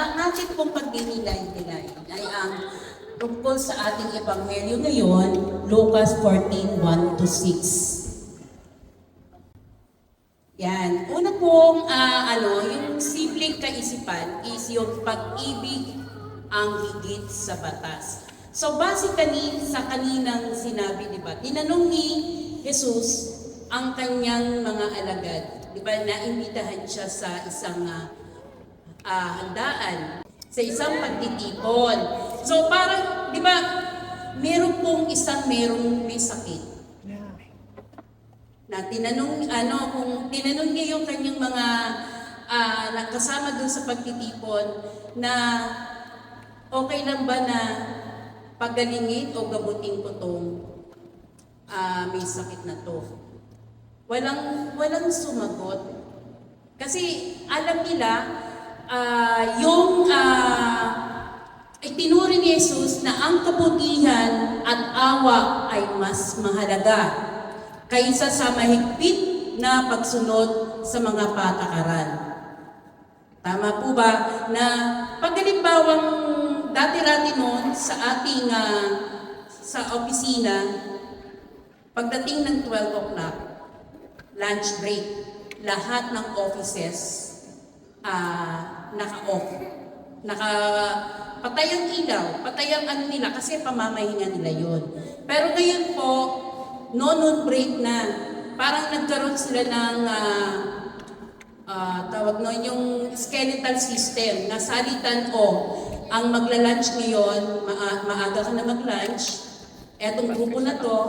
ang ating pong pagdinilay-nilay ay ang tungkol sa ating ebanghelyo ngayon, Lucas 14:1 to 6. Yan. Una pong yung simpleng kaisipan is yung pag-ibig ang higit sa batas. So base sa kaninang sinabi, di ba? Tinanong ni Jesus ang kanyang mga alagad. Di ba? Naimbitahan siya sa isang handaan, sa isang pagtitipon. So parang, di ba, meron pong merong may sakit. Na tinanong, kung tinanong niya yung kanyang mga nakasama dun sa pagtitipon na okay lang ba na pagalingin o gamutin ko tong may sakit na to. Walang sumagot. Kasi alam nila, itinuri ni Jesus na ang kabutihan at awa ay mas mahalaga kaysa sa mahigpit na pagsunod sa mga patakaran. Tama po ba na pag halimbawang dati-rati noon sa ating sa opisina, pagdating ng 12 o'clock, lunch break, lahat ng offices naka-off. Patay ang ilaw, patay ang nila kasi pamamahinga nila yon. Pero ngayon po, noon break na. Parang nagkaroon sila ng tawag noon yung skeletal system na salitan ang magla-lunch ngayon, maaga ka na mag-lunch, etong grupo na to,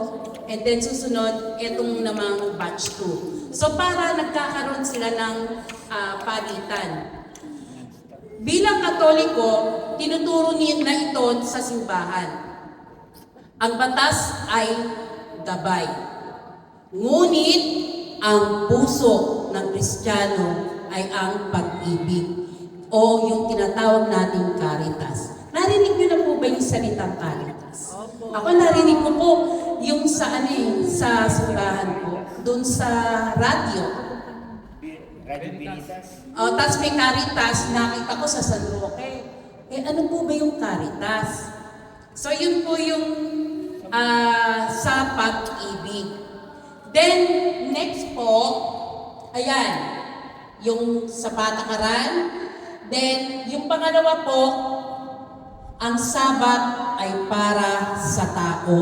and then susunod, etong namang batch 2. So para nagkakaroon sila ng palitan. Bilang Katoliko, tinuturo niya na ito sa simbahan. Ang batas ay gabay. Ngunit ang puso ng Kristiyano ay ang pag-ibig o yung tinatawag nating caritas. Narinig niyo na po ba yung salitang caritas? Ako narinig ko po yung sa simbahan ko, doon sa radyo. Tapos may caritas, nakita ko sa San Roque. Ano po ba yung caritas? So yun po yung sa pag-ibig. Then, next po, ayan, yung sa patakaran. Then, yung pangalawa po, ang Sabat ay para sa tao,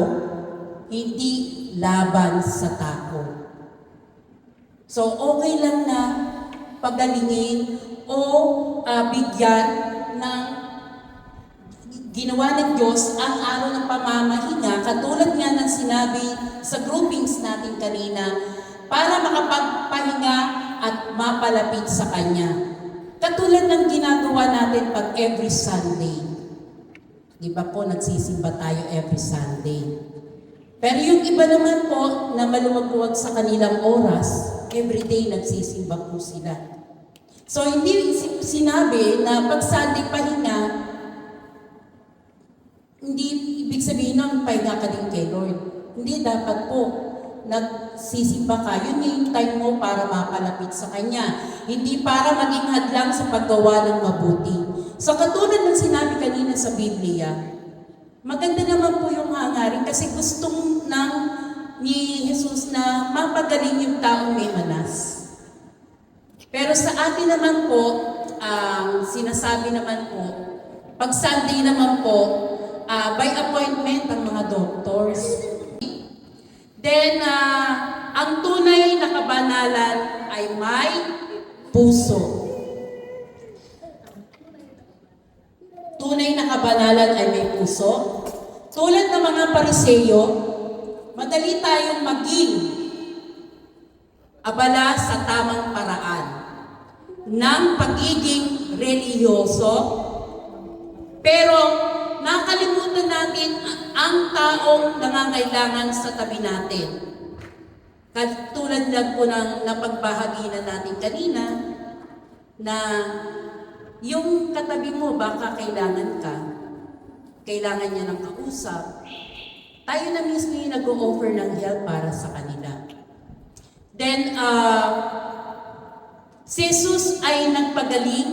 hindi laban sa tao. So, okay lang na pagalingin o bigyan ng ginawa ng Diyos ang araw ng pamamahinga, katulad nga ng sinabi sa groupings natin kanina, para makapagpahinga at mapalapit sa Kanya. Katulad ng ginagawa natin pag every Sunday. Di ba po, nagsisimba tayo every Sunday. Pero yung iba naman po na maluwag-luwag sa kanilang oras, everyday nagsisimba po sila. So hindi sinabi na pag Sunday pahinga, hindi ibig sabihin nun, pahinga ka din kay Lord. Hindi, dapat po, nagsisimba ka. Yun yung time mo para mapalapit sa Kanya. Hindi para maging hadlang sa paggawa ng mabuti. So katulad ng sinabi kanina sa Biblia, maganda naman po yung hangarin kasi gustong ni Jesus na mapagaling yung taong may manas. Pero sa atin naman po, sinasabi naman po, pag Sunday naman po, by appointment ang mga doctors. Then, ang tunay na kabanalan ay may puso. Tunay na kabanalan ay may puso. Tulad ng mga Pariseyo, madali tayong maging abala sa tamang paraan ng pagiging relihiyoso, pero nakalimutan natin ang taong nangangailangan sa tabi natin. Katulad lang po ng napagbahagi na natin kanina, na yung katabi mo, baka kailangan niya ng kausap. Tayo na mismo yung nag-o-offer ng help para sa kanila. Then, si Jesus ay nagpagaling,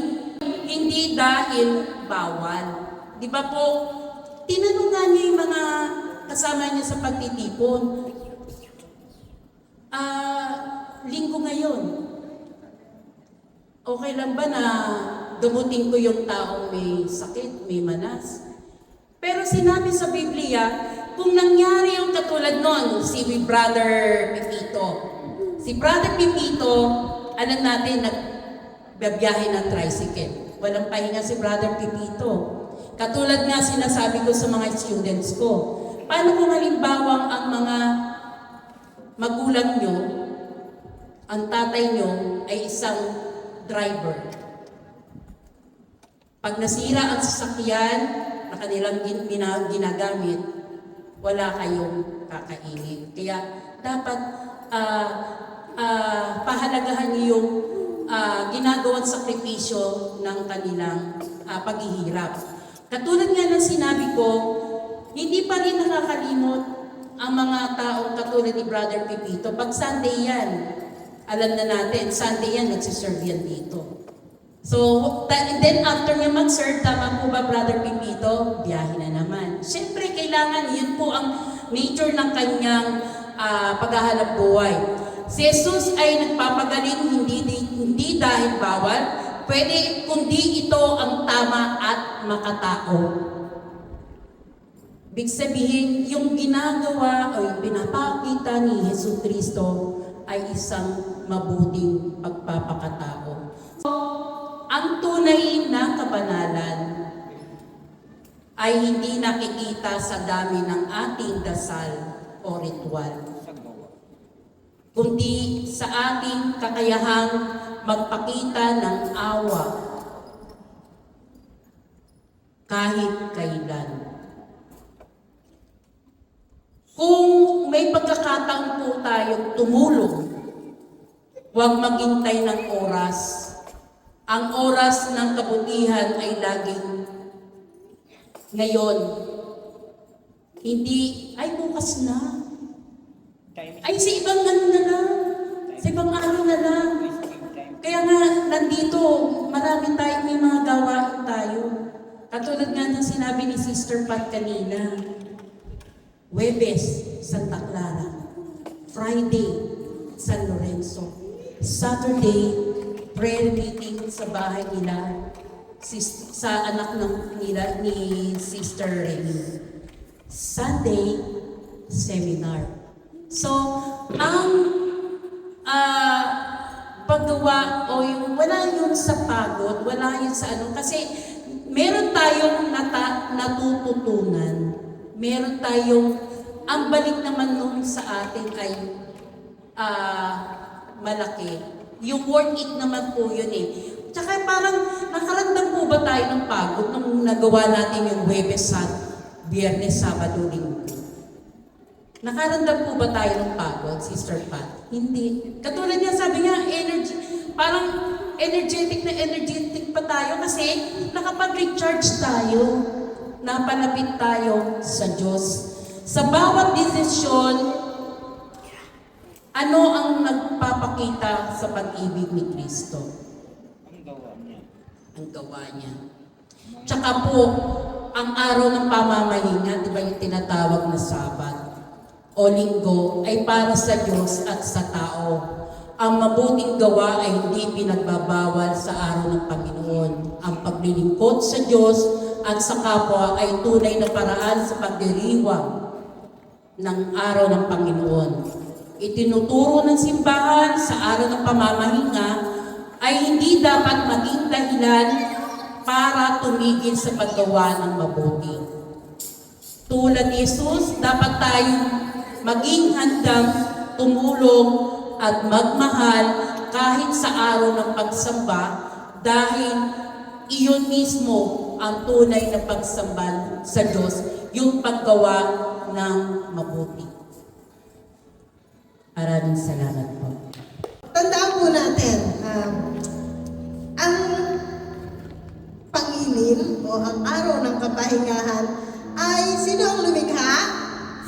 hindi Hindi dahil bawal. Di ba po, tinanong nga niya yung mga kasama niya sa pagtitipon. Linggo ngayon, okay lang ba na gamutin ko yung taong may sakit, may manas? Pero sinabi sa Biblia, kung nangyari yung katulad nun, si Brother Pipito. Si Brother Pipito, alam natin, nagbabiyahe ng tricycle. Walang pahinga si Brother Pipito. Katulad nga sinasabi ko sa mga students ko, paano kung halimbawa ang mga magulang nyo, ang tatay nyo ay isang driver. Pag nasira ang sasakyan na kanilang ginagamit, wala kayong kakainin. Kaya dapat pahalagahan niyo yung ginagawang sakripisyo ng kanilang paghihirap. Katulad nga ng sinabi ko, hindi pa rin nakakalimot ang mga taong katulad ni Brother Pipito. Pag Sunday yan, alam na natin, Sunday yan, nagsiserve yan dito. So, then after niya mag-serve, tama po ba Brother Pipito? Biyahe na naman. Siyempre, kailangan, yun po ang nature ng kanyang paghahanap buhay. Si Jesus ay nagpapagaling hindi dahil bawal, pwede kundi ito ang tama at makatao. Ibig sabihin, yung ginagawa o yung pinapakita ni Jesucristo ay isang mabuting pagpapakatao. So, ang tunay na kabanalan ay hindi nakikita sa dami ng ating dasal o ritual, kundi sa ating kakayahang magpakita ng awa kahit kailan. Kung may pagkakataon po tayong tumulong, huwag maghintay ng oras. Ang oras ng kabutihan ay laging ngayon. Hindi, ay bukas na. Ay sa ibang ano na lang. Sa ibang araw na lang. Kaya nga, nandito, marami tayo, may mga gawain tayo. Katulad nga ng sinabi ni Sister Pat kanina. Huwebes, Santa Clara. Friday, San Lorenzo. Saturday, prayer meeting sa bahay nila, sa anak nila ni Sister Remy. Sunday, seminar. So, ang paggawa o yung wala yun sa pagod, wala yun sa ano, kasi meron tayong natututunan. Meron tayong, ang balik naman nun sa atin ay malaki. Yung worth it naman po yun eh. Tsaka parang nakaramdam po ba tayo ng pagod nung nagawa natin yung Huwebes, Biyernes, Sabado, Linggo? Nakaramdam po ba tayo ng pagod, Sister Pat? Hindi. Katulad niya, sabi niya, parang energetic pa tayo kasi nakapag-recharge tayo. Napalapit tayo sa Diyos. Sa bawat desisyon, ano ang nagpapakita sa pag-ibig ni Kristo? Ang gawa niya. Ang gawa niya. Tsaka po, ang araw ng pamamahinga, di ba yung tinatawag na Sabat o Linggo, ay para sa Diyos at sa tao. Ang mabuting gawa ay hindi pinagbabawal sa araw ng Panginoon. Ang paglilingkod sa Diyos at sa kapwa ay tunay na paraan sa pagdiriwang ng araw ng Panginoon. Itinuturo ng simbahan sa araw ng pamamahinga ay hindi dapat maging dahilan para tumigil sa paggawa ng mabuti. Tulad ni Jesus, dapat tayong maging handang tumulong at magmahal kahit sa araw ng pagsamba dahil iyon mismo ang tunay na pagsamba sa Diyos, yung paggawa ng mabuti. Maraming salamat po. Tandaan po natin, ang pangilin o ang araw ng kapahingahan ay sino ang lumikha?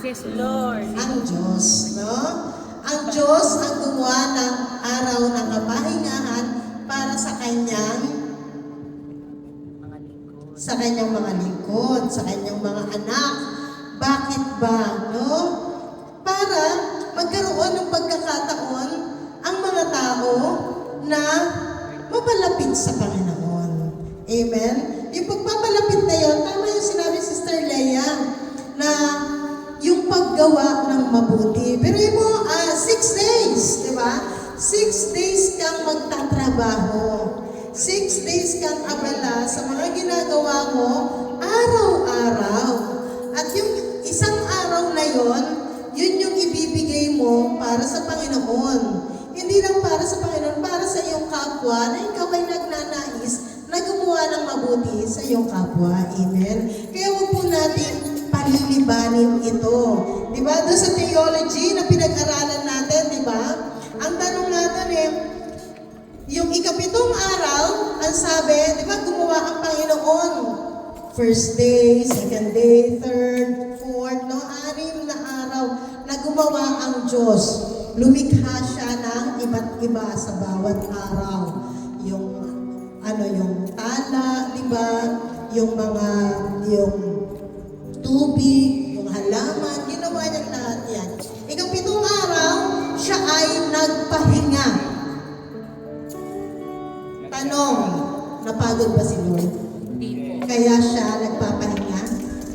Yes, Lord. Ang Diyos, no? Ang Diyos ang gumawa ng araw ng kapahingahan para sa kanyang sa kanyang mga lingkod, sa kanyang mga anak. Bakit ba, no? Para magkaroon ng pagkakataon ang mga tao na mapalapit sa Panginoon. Amen? Yung pagpapalapit na yun, tama yung sinabi si Sister Leia, na yung paggawa ng mabuti. Pero yun mo, 6 days, di ba? 6 days kang magtatrabaho. 6 days kang abala sa mga ginagawa mo araw-araw. At yung isang araw na yon, yun yung ibibigay mo para sa Panginoon. Hindi lang para sa Panginoon, para sa iyong kapwa na ikaw ay nagnanais na gumawa ng mabuti sa iyong kapwa. Amen? Kaya huwag po natin palilibanin ito. Di ba? Doon sa theology na pinag-aralan natin, di ba? Ang tanong natin yung ikapitong araw, ang sabi, di ba, gumawa ang Panginoon. First day, second day, third, fourth, no? 6 na araw na gumawa ang Diyos. Lumikha siya ng iba't iba sa bawat araw. Yung tala, di ba? Yung tubig, yung halaman, ginawa niya lahat yan. Ikapitong araw, siya ay nagpahinga. Tanong, napagod ba si Lord? Hindi po. Kaya siya nagpapahinga?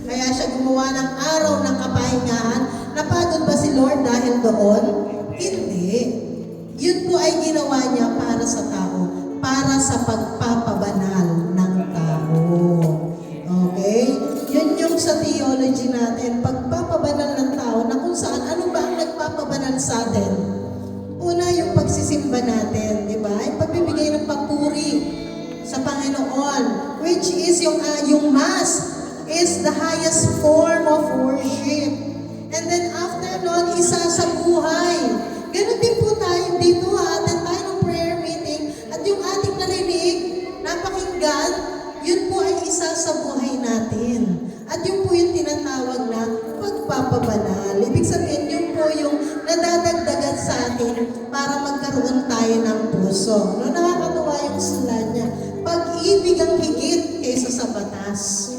Kaya siya gumawa ng araw ng kapahingahan? Napagod ba si Lord dahil doon? Hindi. Yun po ay ginawa niya para sa tao, para sa pagpapabanal ng tao. Okay? Yun yung sa theology natin, pagpapabanal ng tao na kung saan, ano ba ang nagpapabanal sa atin? Una, yung pagsisimba natin, di ba? Yung pagbibigay ng papuri sa Panginoon, which is yung Mass is the highest form of worship. And then after nun, isa sa buhay. Ganun din po tayo dito, attend tayo ng prayer meeting at yung ating narinig, napakinggan, yun po ay isa sa buhay natin. At yun po yung tinatawag na pagpapabanal. Ibig sabihin, yun po yung nadadagdagan sa atin para magkaroon tayo ng puso. No, nakakatuwa yung sula niya. Pag-ibig ang higit kaysa sa batas.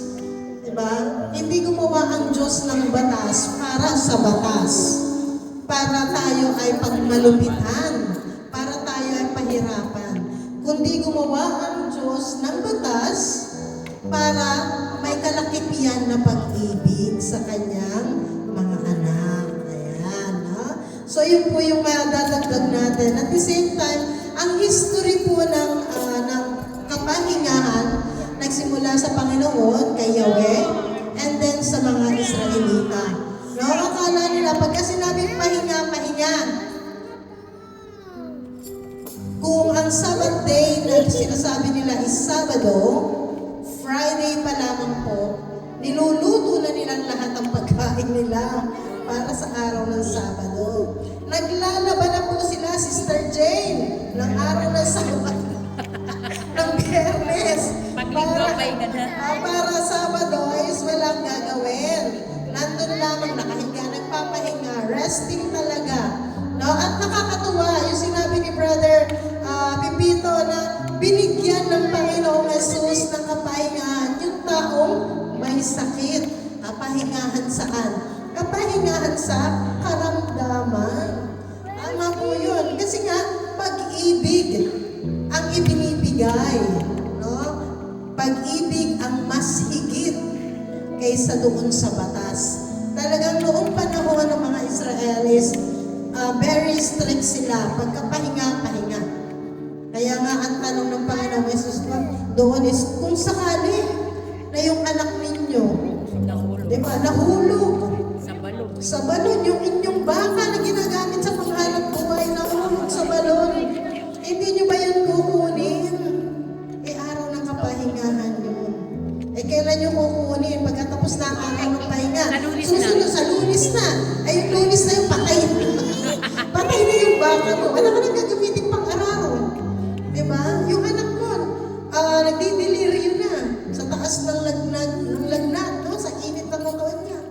Diba? Hindi gumawa ang Diyos ng batas para sa batas. Para tayo ay pagmalupitan. Para tayo ay pahirapan. Kundi gumawa ang Diyos ng batas para may kalakipian na pag-ibig sa kanyang mga anak. Ayan, ha? So, yun po yung madadagdag natin. At the same time, ang history po ng kapahingahan nagsimula sa Panginoon, kay Yahweh, and then sa mga Israelita. No, akala nila, pagka sinabing pahinga, kung ang Sabbath day na sinasabi nila is Sabado, Friday pa lamang po, niluluto na nilang lahat ang pagkain nila para sa araw ng Sabado. Naglalaban na po sila, Sister Jane, ng araw ng Sabado, ng Biyernes. Para Sabado is walang gagawin. Nandun lamang nakahinga, nagpapahinga, resting talaga. No? At nakakatuwa, yung sinabi ni Brother Pipito na binigyan ng Panginoong Jesus ng kapahingahan yung taong may sakit. Kapahingahan saan? Kapahingahan sa karamdaman. Tama po yun. Kasi nga, pag-ibig ang ibinibigay. No? Pag-ibig ang mas higit kaysa doon sa batas. Talagang noong panahon ng mga Israelis, very strict sila. Pagkapahinga. Kaya nga ang tanong ng Panginoong Jesus doon is, kung sakali na yung anak ninyo, di ba, nahulog sa balon, yung inyong baka na ginagamit sa panghanap buhay, nahulog sa balon, hindi nyo ba yun kukunin? Araw ng kapahingahan yun. Kailan nyo kukunin? Pagkatapos na ang araw ng pahinga. Susunod sa Lunes na. Yung Lunes na yung patay. Patay na yung baka mo. Wala ka nang gagamitin pang araw. Diba? Yung anak mo, nagdi-deliryo na sa taas ng lagnat, no? Sa init ng katawan niya.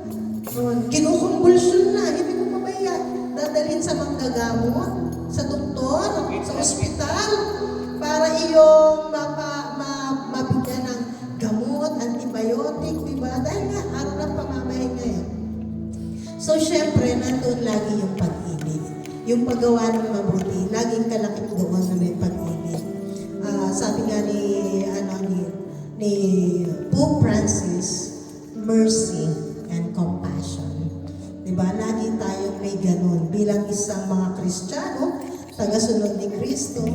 Kinukumbulsyon na, hindi mo mabaya. Dadalhin sa manggagamot, sa doktor, sa ospital, para iyong mabigyan ng gamot So, syempre, nandun lagi yung pag-ibig. Yung paggawa ng mabuti, laging kalakip doon na may pag-ibig. Sabi nga ni Pope Francis, mercy and compassion. Diba? Lagi tayong may ganun. Bilang isang mga Kristiyano, tagasunod ni Kristo,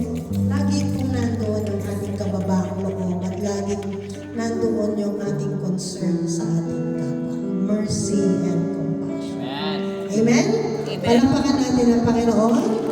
lagi pong nandoon ang ating kababaang loob at laging nandoon yung ating concern sa ating kapwa. Mercy and compassion. Amen? Amen. Palapakan natin ang Panginoon.